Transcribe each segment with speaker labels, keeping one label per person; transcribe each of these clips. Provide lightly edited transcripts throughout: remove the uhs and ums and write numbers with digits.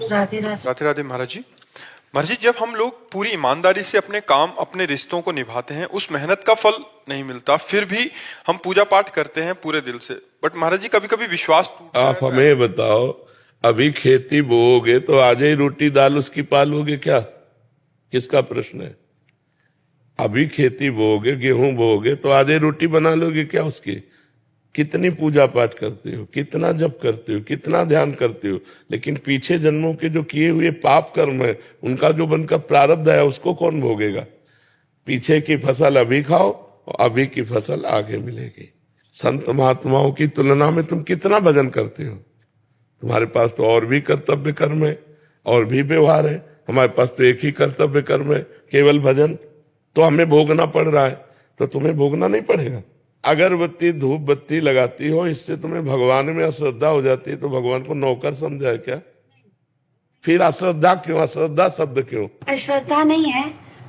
Speaker 1: राधे राधे।
Speaker 2: राधे राधे महाराज जी। महाराज जी, जब हम लोग पूरी ईमानदारी से अपने काम अपने रिश्तों को निभाते हैं, उस मेहनत का फल नहीं मिलता, फिर भी हम पूजा पाठ करते हैं पूरे दिल से, बट महाराज जी कभी कभी विश्वास टूटता
Speaker 3: आप
Speaker 2: रहता है।
Speaker 3: हमें बताओ, अभी खेती बोओगे तो आज ही रोटी दाल उसकी पालोगे क्या? किसका प्रश्न है? अभी खेती बोओगे, गेहूं बोओगे तो आज ही रोटी बना लोगे क्या उसकी? कितनी पूजा पाठ करते हो, कितना जप करते हो, कितना ध्यान करते हो, लेकिन पीछे जन्मों के जो किए हुए पाप कर्म है, उनका जो बनकर प्रारब्ध है, उसको कौन भोगेगा? पीछे की फसल अभी खाओ और अभी की फसल आगे मिलेगी। संत महात्माओं की तुलना में तुम कितना भजन करते हो? तुम्हारे पास तो और भी कर्तव्य कर्म है, और भी व्यवहार है। हमारे पास तो एक ही कर्तव्य कर्म है, केवल भजन। तो हमें भोगना पड़ रहा है, तो तुम्हें भोगना नहीं पड़ेगा। अगरबत्ती धूप बत्ती लगाती हो, इससे तुम्हें भगवान में अश्रद्धा हो जाती है, तो भगवान को नौकर समझा है क्या? फिर अश्रद्धा क्यों, अश्रद्धा शब्द क्यों?
Speaker 1: अश्रद्धा नहीं है,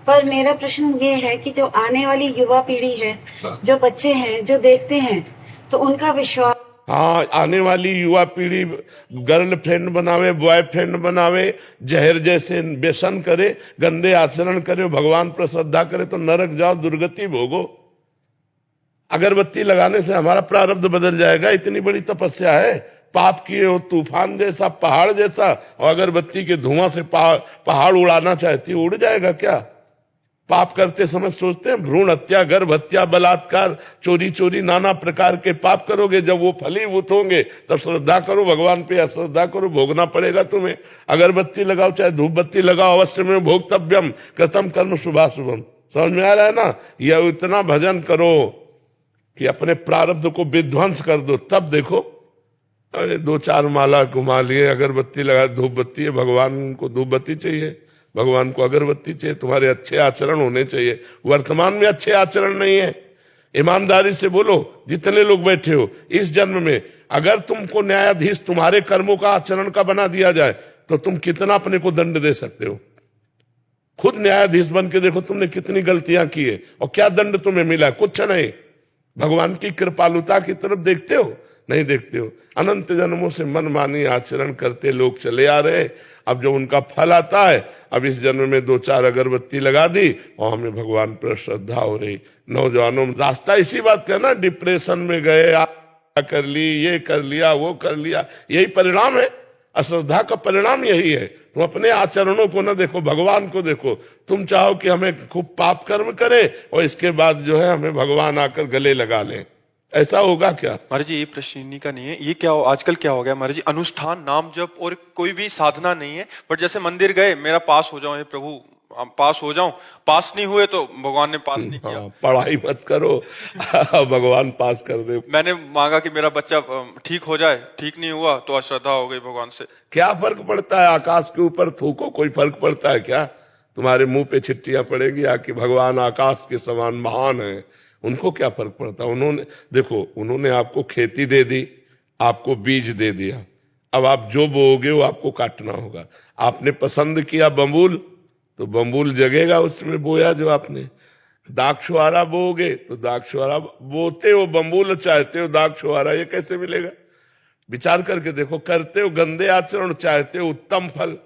Speaker 1: पर मेरा प्रश्न ये है कि जो आने वाली युवा पीढ़ी है, जो बच्चे हैं, जो देखते हैं, तो उनका विश्वास।
Speaker 3: हाँ, आने वाली युवा पीढ़ी गर्लफ्रेंड बनावे, बॉयफ्रेंड बनावे, जहर जैसे व्यसन करे, गंदे आचरण करे, भगवान पर श्रद्धा करे, तो नरक जाओ, दुर्गति भोगो। अगरबत्ती लगाने से हमारा प्रारब्ध बदल जाएगा? इतनी बड़ी तपस्या है, पाप किए हो तूफान जैसा, पहाड़ जैसा, और अगरबत्ती के धुआं से पहाड़ उड़ाना चाहती हो, उड़ जाएगा क्या? पाप करते समय सोचते हैं भ्रूण हत्या, गर्भ हत्या, बलात्कार, चोरी चोरी, नाना प्रकार के पाप करोगे। जब वो फलीभूत होंगे तब श्रद्धा करो भगवान पे, अश्रद्धा करो, भोगना पड़ेगा तुम्हें। अगरबत्ती लगाओ चाहे धूप बत्ती लगाओ, अवश्य में भोक्तव्यम कृतम कर्म शुभाशुभम। समझ में आ रहा है ना? यह इतना भजन करो कि अपने प्रारब्ध को विध्वंस कर दो, तब देखो। अरे 2-4 माला घुमा लिए, अगरबत्ती लगा, धूप बत्ती है, भगवान को धूप बत्ती चाहिए, भगवान को अगरबत्ती चाहिए। तुम्हारे अच्छे आचरण होने चाहिए। वर्तमान में अच्छे आचरण नहीं है। ईमानदारी से बोलो, जितने लोग बैठे हो, इस जन्म में अगर तुमको न्यायाधीश तुम्हारे कर्मों का आचरण का बना दिया जाए, तो तुम कितना अपने को दंड दे सकते हो? खुद न्यायाधीश बन के देखो तुमने कितनी गलतियां की है और क्या दंड तुम्हें मिला? कुछ नहीं। भगवान की कृपालुता की तरफ देखते हो? नहीं देखते हो। अनंत जन्मों से मनमानी आचरण करते लोग चले आ रहे। अब जो उनका फल आता है, अब इस जन्म में 2-4 अगरबत्ती लगा दी और हमें भगवान पर श्रद्धा हो रही। नौजवानों में रास्ता इसी बात का ना, डिप्रेशन में गए, कर ली, ये कर लिया, वो कर लिया, यही परिणाम है। अश्रद्धा का परिणाम यही है। तुम अपने आचरणों को न देखो, भगवान को देखो। तुम चाहो कि हमें खूब पाप कर्म करें और इसके बाद जो है हमें भगवान आकर गले लगा लें, ऐसा होगा क्या?
Speaker 2: महाराज जी, ये प्रश्न इन्हीं का नहीं है। ये क्या आजकल क्या हो गया महाराज जी, अनुष्ठान, नाम जप और कोई भी साधना नहीं है। बट जैसे मंदिर गए, मेरा पास हो जाओ हे प्रभु, पास हो जाऊं, पास नहीं हुए तो भगवान ने पास नहीं किया।
Speaker 3: पढ़ाई मत करो भगवान पास कर दे।
Speaker 2: मैंने मांगा कि मेरा बच्चा ठीक हो जाए, ठीक नहीं हुआ तो अश्रद्धा हो गई भगवान से।
Speaker 3: क्या फर्क पड़ता है? आकाश के ऊपर थूको, कोई फर्क पड़ता है क्या? तुम्हारे मुंह पे चिट्ठियां पड़ेगी आके, भगवान आकाश के समान महान है। उनको क्या फर्क पड़ता? उन्होंने देखो, उन्होंने आपको खेती दे दी, आपको बीज दे दिया। अब आप जो बोओगे वो आपको काटना होगा। आपने पसंद किया बम्बूल, तो बम्बूल जगेगा उसमें बोया जो आपने। दाक्षुआरा बोओगे तो दाक्षुआरा बोते हो, बम्बूल चाहते हो, दाक्षुआरा ये कैसे मिलेगा? विचार करके देखो। करते हो गंदे आचरण, चाहते हो उत्तम फल।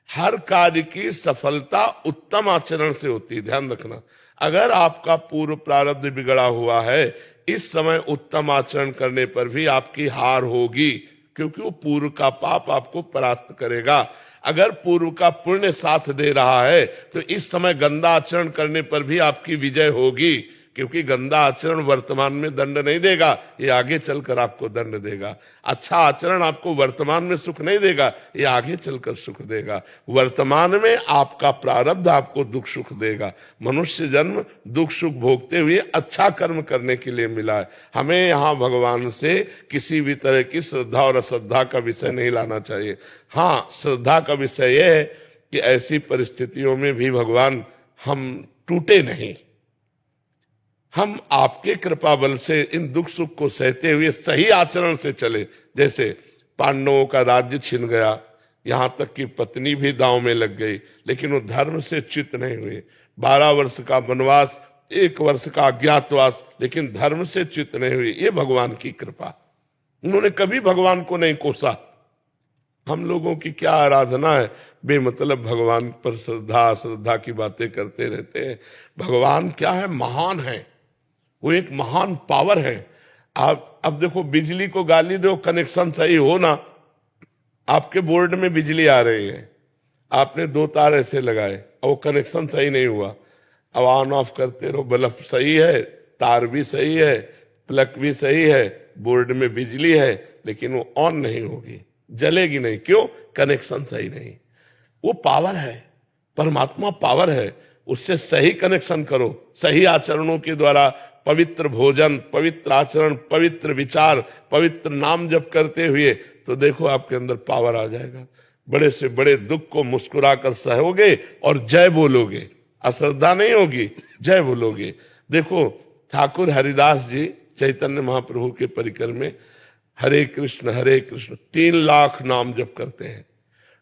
Speaker 3: हर कार्य की सफलता उत्तम आचरण से होती है, ध्यान रखना। अगर आपका पूर्व प्रारब्ध बिगड़ा हुआ है, इस समय उत्तम आचरण करने पर भी आपकी हार होगी, क्योंकि वो पूर्व का पाप आपको परास्त करेगा। अगर पूर्व का पुण्य साथ दे रहा है, तो इस समय गंदा आचरण करने पर भी आपकी विजय होगी, क्योंकि गंदा आचरण वर्तमान में दंड नहीं देगा, ये आगे चलकर आपको दंड देगा। अच्छा आचरण आपको वर्तमान में सुख नहीं देगा, ये आगे चलकर सुख देगा। वर्तमान में आपका प्रारब्ध आपको दुख सुख देगा। मनुष्य जन्म दुख सुख भोगते हुए अच्छा कर्म करने के लिए मिला है। हमें यहाँ भगवान से किसी भी तरह की श्रद्धा और अश्रद्धा का विषय नहीं लाना चाहिए। हाँ, श्रद्धा का विषय यह है कि ऐसी परिस्थितियों में भी भगवान हम टूटे नहीं, हम आपके कृपा बल से इन दुख सुख को सहते हुए सही आचरण से चले। जैसे पांडवों का राज्य छिन गया, यहां तक कि पत्नी भी दांव में लग गई, लेकिन वो धर्म से च्युत नहीं हुए। 12 वर्ष का वनवास, 1 वर्ष का अज्ञातवास, लेकिन धर्म से च्युत नहीं हुए। ये भगवान की कृपा। उन्होंने कभी भगवान को नहीं कोसा। हम लोगों की क्या आराधना है, बेमतलब भगवान पर श्रद्धा की बातें करते रहते हैं। भगवान क्या है, महान है, वो एक महान पावर है। आप अब देखो, बिजली को गाली दो, कनेक्शन सही हो ना, आपके बोर्ड में बिजली आ रही है, आपने 2 तार ऐसे लगाए और वो कनेक्शन सही नहीं हुआ, अब ऑन ऑफ करते रहो, बल्ब सही है, तार भी सही है, प्लग भी सही है, बोर्ड में बिजली है, लेकिन वो ऑन नहीं होगी, जलेगी नहीं। क्यों? कनेक्शन सही नहीं। वो पावर है, परमात्मा पावर है, उससे सही कनेक्शन करो, सही आचरणों के द्वारा, पवित्र भोजन, पवित्र आचरण, पवित्र विचार, पवित्र नाम जप करते हुए, तो देखो आपके अंदर पावर आ जाएगा। बड़े से बड़े दुख को मुस्कुराकर सहोगे और जय बोलोगे, अश्रद्धा नहीं होगी, जय बोलोगे। देखो ठाकुर हरिदास जी चैतन्य महाप्रभु के परिकर में हरे कृष्ण 3 लाख नाम जप करते हैं।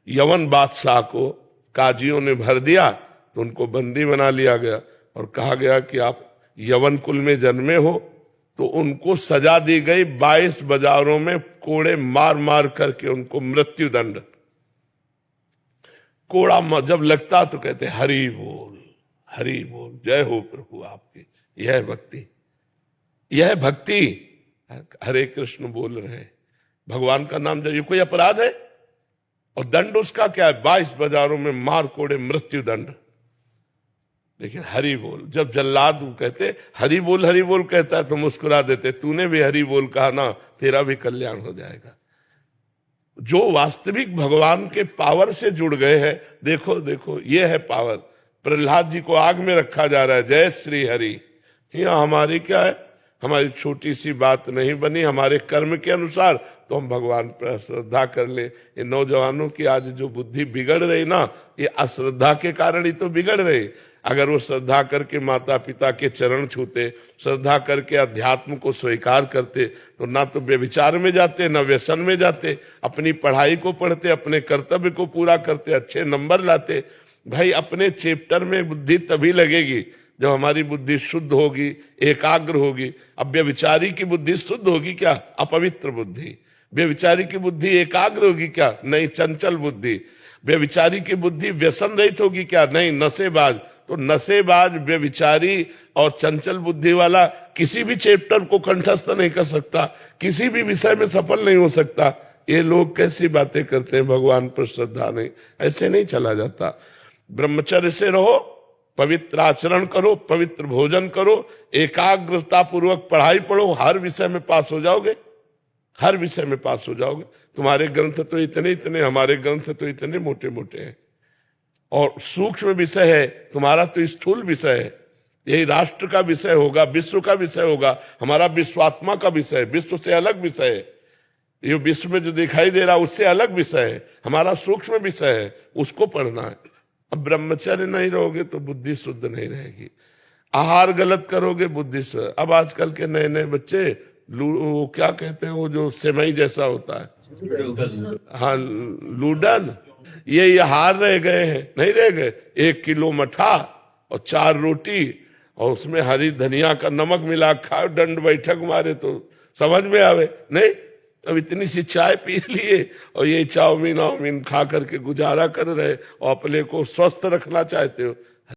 Speaker 3: यवन बादशाह को काजियों ने भर दिया तो उनको बंदी बना लिया गया और कहा गया कि आप यवन कुल में जन्मे हो, तो उनको सजा दी गई 22 बाजारों में कोड़े मार मार करके उनको मृत्यु दंड। कोड़ा जब लगता तो कहते हरि बोल, हरि बोल, जय हो प्रभु आपकी। यह भक्ति, यह भक्ति। हरे कृष्ण बोल रहे हैं, भगवान का नाम जब, ये कोई अपराध है? और दंड उसका क्या है? 22 बाजारों में मार कोड़े मृत्यु दंड। लेकिन हरि बोल, जब जल्लाद कहते हरि बोल कहता है तो मुस्कुरा देते, तूने भी हरि बोल कहा ना, तेरा भी कल्याण हो जाएगा। जो वास्तविक भगवान के पावर से जुड़ गए हैं, देखो देखो ये है पावर। प्रहलाद जी को आग में रखा जा रहा है, जय श्री हरि। यहाँ हमारी क्या है, हमारी छोटी सी बात नहीं बनी, हमारे कर्म के अनुसार तो हम भगवान पर श्रद्धा कर ले। ये नौजवानों की आज जो बुद्धि बिगड़ रही ना, ये अश्रद्धा के कारण ही तो बिगड़ रही। अगर वो श्रद्धा करके माता पिता के चरण छूते, श्रद्धा करके अध्यात्म को स्वीकार करते, तो ना तो व्यभिचार में जाते, ना व्यसन में जाते, अपनी पढ़ाई को पढ़ते, अपने कर्तव्य को पूरा करते, अच्छे नंबर लाते। भाई अपने चैप्टर में बुद्धि तभी लगेगी जब हमारी बुद्धि शुद्ध होगी, एकाग्र होगी। अब व्यभिचारी की बुद्धि शुद्ध होगी क्या? अपवित्र बुद्धि। व्यभिचारी की बुद्धि एकाग्र होगी क्या? नहीं, चंचल बुद्धि। व्यभिचारी की बुद्धि व्यसन रहित होगी क्या? नहीं, नशेबाज। तो नशेबाज, व्यभिचारी और चंचल बुद्धि वाला किसी भी चैप्टर को कंठस्थ नहीं कर सकता, किसी भी विषय में सफल नहीं हो सकता। ये लोग कैसी बातें करते हैं, भगवान पर श्रद्धा नहीं, ऐसे नहीं चला जाता। ब्रह्मचर्य से रहो, पवित्र आचरण करो, पवित्र भोजन करो, एकाग्रता पूर्वक पढ़ाई पढ़ो, हर विषय में पास हो जाओगे, हर विषय में पास हो जाओगे। तुम्हारे ग्रंथ तो इतने, हमारे ग्रंथ तो इतने मोटे मोटे हैं, और सूक्ष्म विषय है, तुम्हारा तो स्थूल विषय है। यही राष्ट्र का विषय होगा, विश्व का विषय होगा, हमारा विश्वात्मा का विषय है, विश्व से अलग विषय है। ये विश्व में जो दिखाई दे रहा उससे अलग विषय है, हमारा सूक्ष्म विषय है, उसको पढ़ना है। अब ब्रह्मचर्य नहीं रहोगे तो बुद्धि शुद्ध नहीं रहेगी, आहार गलत करोगे बुद्धि से। अब आजकल के नए नए बच्चे वो क्या कहते हैं, वो जो सेमई जैसा होता है, हाँ लूडन, ये हार रह गए हैं, नहीं रह गए। 1 किलो मठा और 4 रोटी और उसमें हरी धनिया का नमक मिला खाओ, दंड बैठक मारे तो समझ में आवे नहीं। अब इतनी सी चाय पी लिए और ये चाउमीन खा करके गुजारा कर रहे और अपने को स्वस्थ रखना चाहते हो।